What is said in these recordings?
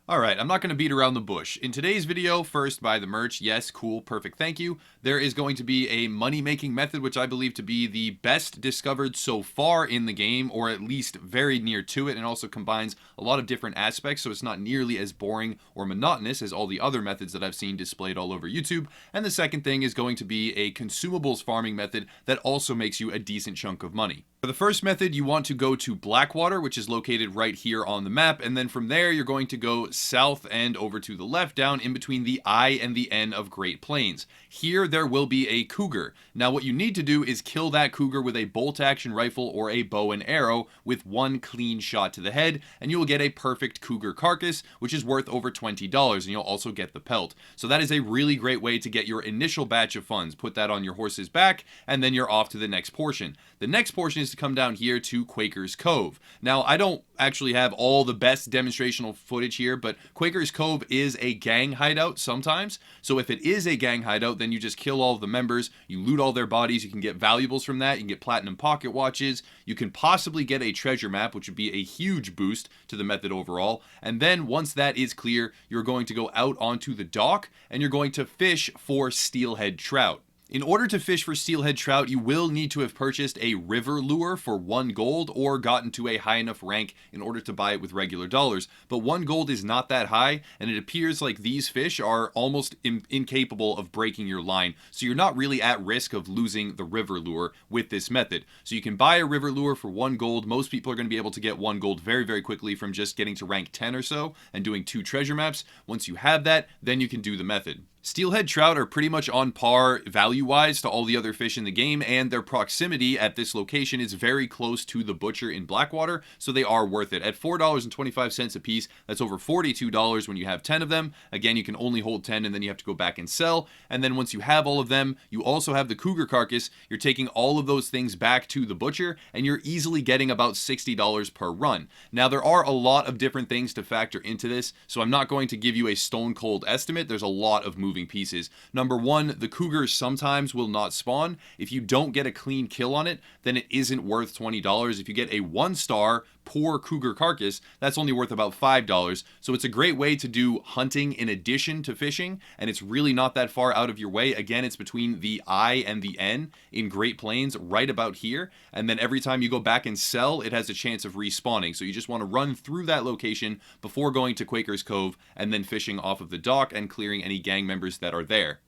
Alright, I'm not going to beat around the bush. In today's video, first buy the merch. Yes, cool, perfect, thank you. There is going to be a money-making method, which I believe to be the best discovered so far in the game, or at least very near to it, and also combines a lot of different aspects, so it's not nearly as boring or monotonous as all the other methods that I've seen displayed all over YouTube. And the second thing is going to be a consumables farming method that also makes you a decent chunk of money. For the first method, you want to go to Blackwater, which is located right here on the map, and then from there you're going to go south and over to the left, down in between the I and the N of Great Plains. Here there will be a cougar. Now what you need to do is kill that cougar with a bolt action rifle or a bow and arrow with one clean shot to the head, and you will get a perfect cougar carcass, which is worth over $20, and you'll also get the pelt. So that is a really great way to get your initial batch of funds. Put that on your horse's back, and then you're off to the next portion. The next portion is to come down here to Quakers Cove. Now, I don't actually have all the best demonstrational footage here, but Quakers Cove is a gang hideout sometimes. So if it is a gang hideout, then you just kill all of the members, you loot all their bodies, you can get valuables from that, you can get platinum pocket watches, you can possibly get a treasure map, which would be a huge boost to the method overall. And then once that is clear, you're going to go out onto the dock and you're going to fish for steelhead trout. In order to fish for steelhead trout, you will need to have purchased a river lure for 1 gold or gotten to a high enough rank in order to buy it with regular dollars. But 1 gold is not that high, and it appears like these fish are almost incapable of breaking your line. So you're not really at risk of losing the river lure with this method. So you can buy a river lure for 1 gold. Most people are going to be able to get 1 gold very, very quickly from just getting to rank 10 or so and doing 2 treasure maps. Once you have that, then you can do the method. Steelhead trout are pretty much on par value-wise to all the other fish in the game, and their proximity at this location is very close to the butcher in Blackwater, so they are worth it. At $4.25 a piece, that's over $42 when you have 10 of them. Again, you can only hold 10 and then you have to go back and sell. And then once you have all of them, you also have the cougar carcass. You're taking all of those things back to the butcher, and you're easily getting about $60 per run. Now, there are a lot of different things to factor into this, so I'm not going to give you a stone cold estimate. There's a lot of moving pieces. Number one, the cougars sometimes will not spawn. If you don't get a clean kill on it, then it isn't worth $20. If you get a 1-star poor cougar carcass, that's only worth about $5. So it's a great way to do hunting in addition to fishing, and it's really not that far out of your way. Again, it's between the I and the N in Great Plains, right about here, and then every time you go back and sell, it has a chance of respawning. So you just want to run through that location before going to Quakers Cove and then fishing off of the dock and clearing any gang members that are there.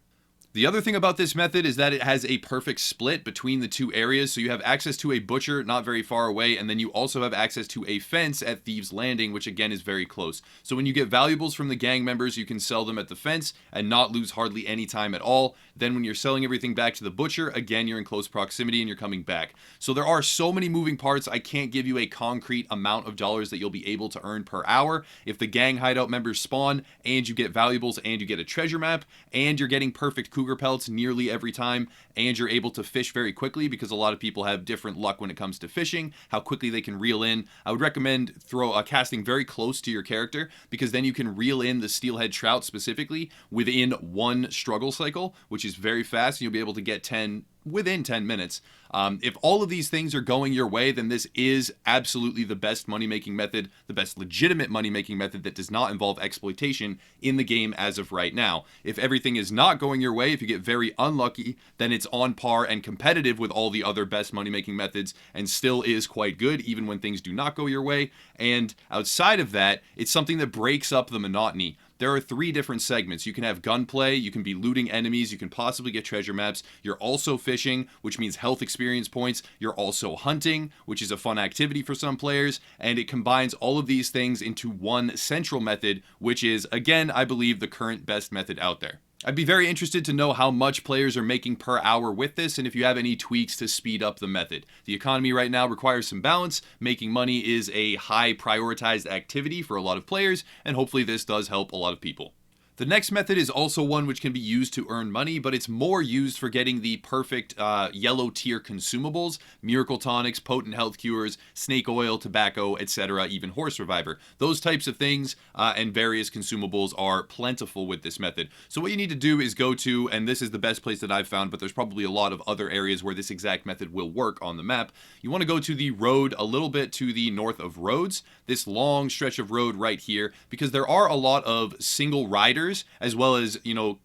The other thing about this method is that it has a perfect split between the two areas, so you have access to a butcher not very far away, and then you also have access to a fence at Thieves Landing, which again is very close. So when you get valuables from the gang members, you can sell them at the fence and not lose hardly any time at all. Then when you're selling everything back to the butcher, again, you're in close proximity and you're coming back. So there are so many moving parts, I can't give you a concrete amount of dollars that you'll be able to earn per hour. If the gang hideout members spawn and you get valuables and you get a treasure map and you're getting perfect cougar pelts nearly every time, and you're able to fish very quickly, because a lot of people have different luck when it comes to fishing, how quickly they can reel in. I would recommend casting very close to your character, because then you can reel in the steelhead trout specifically within 1 struggle cycle, which is very fast, and you'll be able to get 10 within 10 minutes. If all of these things are going your way, then this is absolutely the best money-making method, the best legitimate money-making method that does not involve exploitation in the game as of right now. If everything is not going your way, if you get very unlucky, then it's on par and competitive with all the other best money-making methods and still is quite good even when things do not go your way. And outside of that, it's something that breaks up the monotony. There are 3 different segments. You can have gunplay, you can be looting enemies, you can possibly get treasure maps, you're also fishing, which means health experience points, you're also hunting, which is a fun activity for some players, and it combines all of these things into one central method, which is, again, I believe, the current best method out there. I'd be very interested to know how much players are making per hour with this, and if you have any tweaks to speed up the method. The economy right now requires some balance. Making money is a high prioritized activity for a lot of players, and hopefully this does help a lot of people. The next method is also one which can be used to earn money, but it's more used for getting the perfect yellow tier consumables, miracle tonics, potent health cures, snake oil, tobacco, etc., even horse reviver. Those types of things and various consumables are plentiful with this method. So what you need to do is go to, and this is the best place that I've found, but there's probably a lot of other areas where this exact method will work on the map. You want to go to the road a little bit to the north of Rhodes, this long stretch of road right here, because there are a lot of single riders as well as,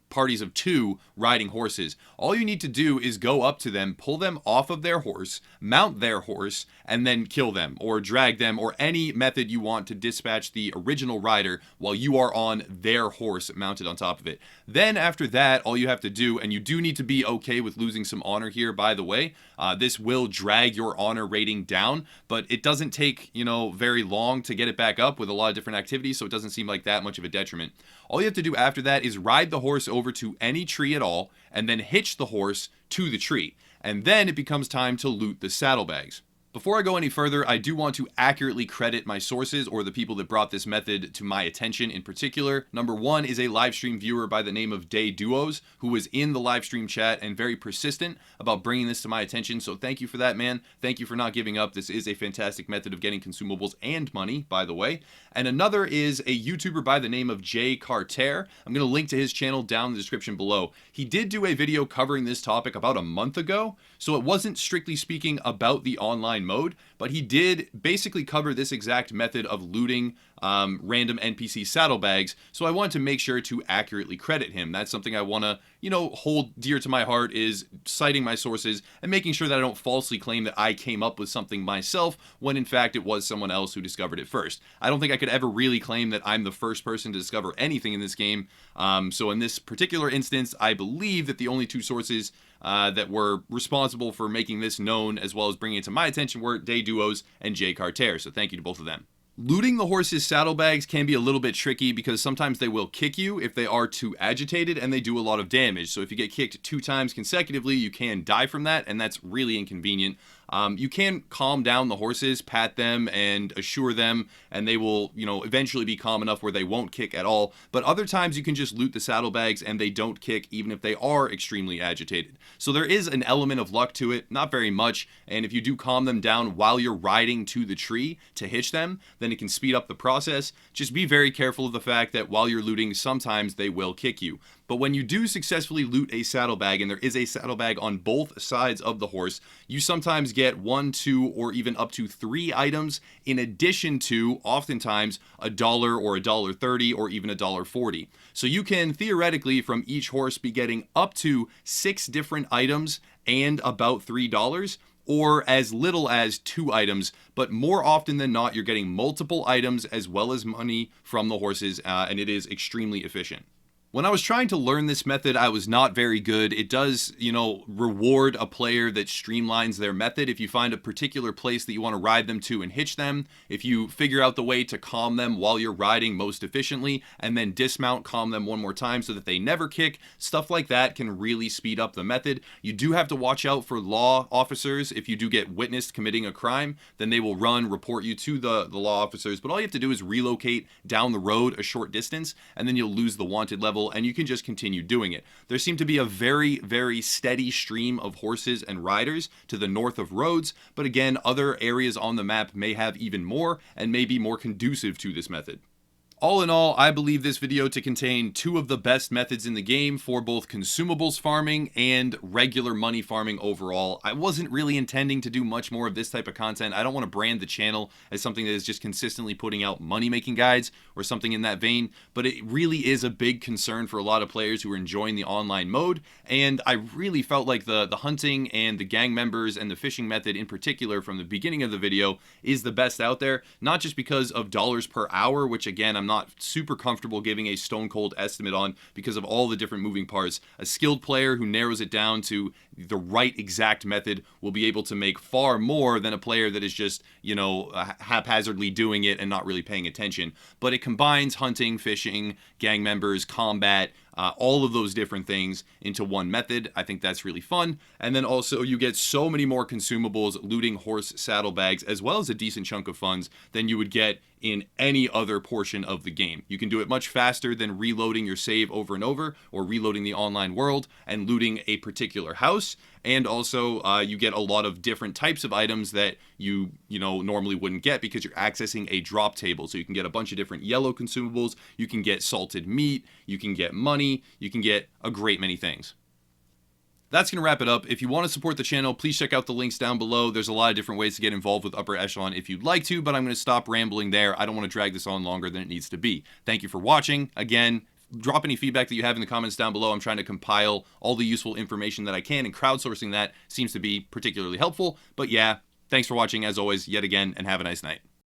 parties of 2 riding horses. All you need to do is go up to them, pull them off of their horse, mount their horse, and then kill them or drag them, or any method you want to dispatch the original rider while you are on their horse mounted on top of it. Then after that, all you have to do, and you do need to be okay with losing some honor here, by the way, this will drag your honor rating down, but it doesn't take, very long to get it back up with a lot of different activities, so it doesn't seem like that much of a detriment. All you have to do after that is ride the horse over to any tree at all, and then hitch the horse to the tree. And then it becomes time to loot the saddlebags. Before I go any further, I do want to accurately credit my sources, or the people that brought this method to my attention in particular. Number one is a live stream viewer by the name of Day Duos, who was in the live stream chat and very persistent about bringing this to my attention. So thank you for that, man. Thank you for not giving up. This is a fantastic method of getting consumables and money, by the way. And another is a YouTuber by the name of GAMERTAG. I'm going to link to his channel down in the description below. He did do a video covering this topic about a month ago, so it wasn't strictly speaking about the online mode, but he did basically cover this exact method of looting random NPC saddlebags, so I wanted to make sure to accurately credit him. That's something I want to, hold dear to my heart, is citing my sources and making sure that I don't falsely claim that I came up with something myself when in fact it was someone else who discovered it first. I don't think I could ever really claim that I'm the first person to discover anything in this game, so in this particular instance, I believe that the only 2 sources that were responsible for making this known as well as bringing it to my attention were Day Duos and GAMERTAG, so thank you to both of them. Looting the horse's saddlebags can be a little bit tricky because sometimes they will kick you if they are too agitated, and they do a lot of damage. So if you get kicked 2 times consecutively, you can die from that, and that's really inconvenient. You can calm down the horses, pat them, and assure them, and they will, eventually be calm enough where they won't kick at all. But other times you can just loot the saddlebags and they don't kick even if they are extremely agitated. So there is an element of luck to it, not very much, and if you do calm them down while you're riding to the tree to hitch them, then it can speed up the process. Just be very careful of the fact that while you're looting, sometimes they will kick you. But when you do successfully loot a saddlebag, and there is a saddlebag on both sides of the horse, you sometimes get 1, 2, or even up to 3 items in addition to, oftentimes, $1 or $1.30 or even $1.40. So you can theoretically, from each horse, be getting up to 6 different items and about $3. Or as little as 2 items, but more often than not, you're getting multiple items as well as money from the horses, and it is extremely efficient. When I was trying to learn this method, I was not very good. It does, reward a player that streamlines their method. If you find a particular place that you want to ride them to and hitch them, if you figure out the way to calm them while you're riding most efficiently, and then dismount, calm them one more time so that they never kick, stuff like that can really speed up the method. You do have to watch out for law officers. If you do get witnessed committing a crime, then they will report you to the law officers. But all you have to do is relocate down the road a short distance, and then you'll lose the wanted level, and you can just continue doing it. There seemed to be a very, very steady stream of horses and riders to the north of Rhodes, but again, other areas on the map may have even more and may be more conducive to this method. All in all, I believe this video to contain 2 of the best methods in the game for both consumables farming and regular money farming overall. I wasn't really intending to do much more of this type of content. I don't want to brand the channel as something that is just consistently putting out money-making guides or something in that vein, but it really is a big concern for a lot of players who are enjoying the online mode, and I really felt like the hunting and the gang members and the fishing method in particular from the beginning of the video is the best out there, not just because of dollars per hour, which again, I'm not super comfortable giving a stone cold estimate on because of all the different moving parts. A skilled player who narrows it down to the right exact method will be able to make far more than a player that is just, haphazardly doing it and not really paying attention. But it combines hunting, fishing, gang members, combat, all of those different things into one method. I think that's really fun. And then also you get so many more consumables looting horse saddlebags, as well as a decent chunk of funds than you would get in any other portion of the game. You can do it much faster than reloading your save over and over, or reloading the online world and looting a particular house. And also, you get a lot of different types of items that you normally wouldn't get because you're accessing a drop table. So you can get a bunch of different yellow consumables, you can get salted meat, you can get money, you can get a great many things. That's going to wrap it up. If you want to support the channel, please check out the links down below. There's a lot of different ways to get involved with Upper Echelon if you'd like to, but I'm going to stop rambling there. I don't want to drag this on longer than it needs to be. Thank you for watching. Again, drop any feedback that you have in the comments down below. I'm trying to compile all the useful information that I can, and crowdsourcing that seems to be particularly helpful. But yeah, thanks for watching as always, yet again, and have a nice night.